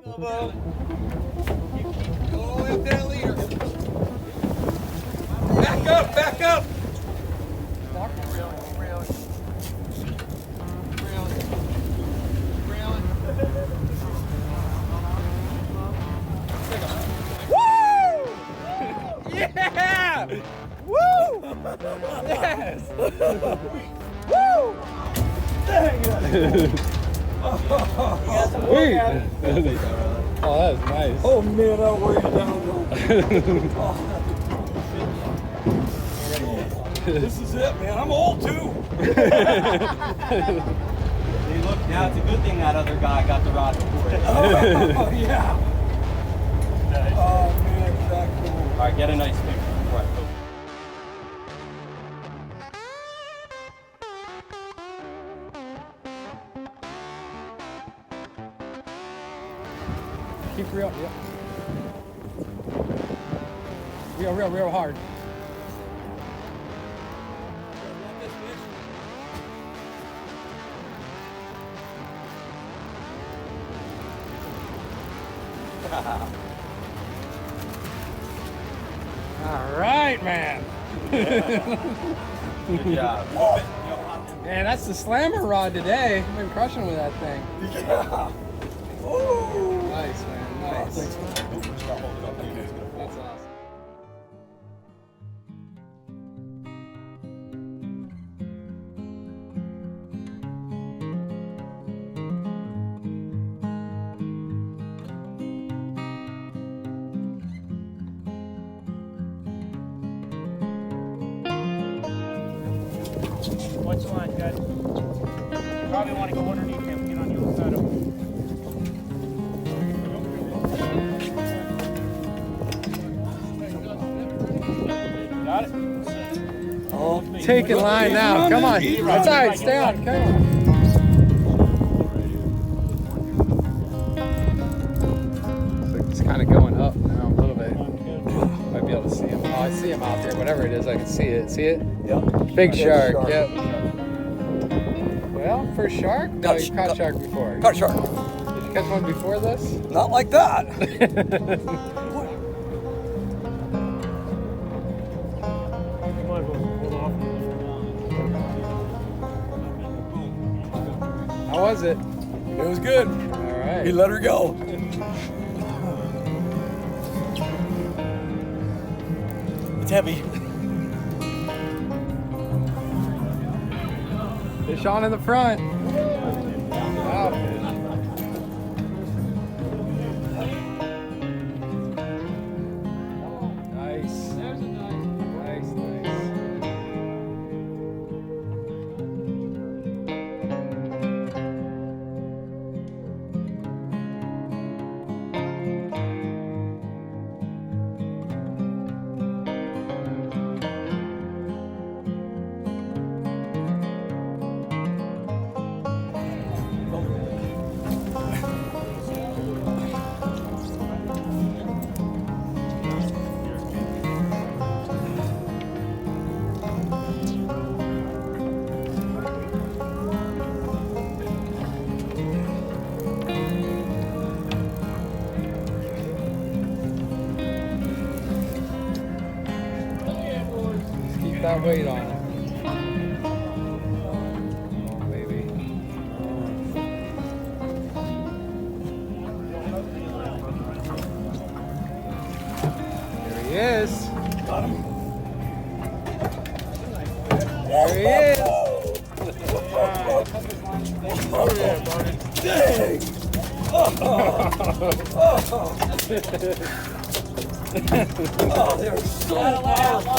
Elbow. Go all the way up to that leader. Back up, back up. Yeah! Woo! Yes! Woo! Dang it! Oh, that was nice. Oh man, I'll wear you down. This is it, man. I'm old too. See, look, now it's a good thing that other guy got the rod before it. Oh yeah. Nice. Oh man, exactly. All right, get a nice picture before I post. Keep real, yeah. Real hard. All right, man. Good job. Man, that's the slammer rod today. I've been crushing with that thing. Yeah. Oh. Nice, man. Nice. Thanks, man. That's awesome. Which line, guys? Probably want to go underneath him, get on the other side of him. Got it? Oh, Taking line now. Come on. That's all right. Stay on. Come on. It's kind of going up now a little bit. Might be able to see him. Oh, I see him out there. Whatever it is, I can see it. See it? Yep. Big shark. Shark. Yep. Well, for shark? No, you caught shark before. Caught a shark. Did you catch one before this? Not like that. How was it? It was good. All right. He let her go. It's heavy. Fish on in the front. Wow. Nice. Nice, nice. Keep that weight on it. Oh, baby. There he is. Got him. There he is. Dang! Oh, they're so powerful.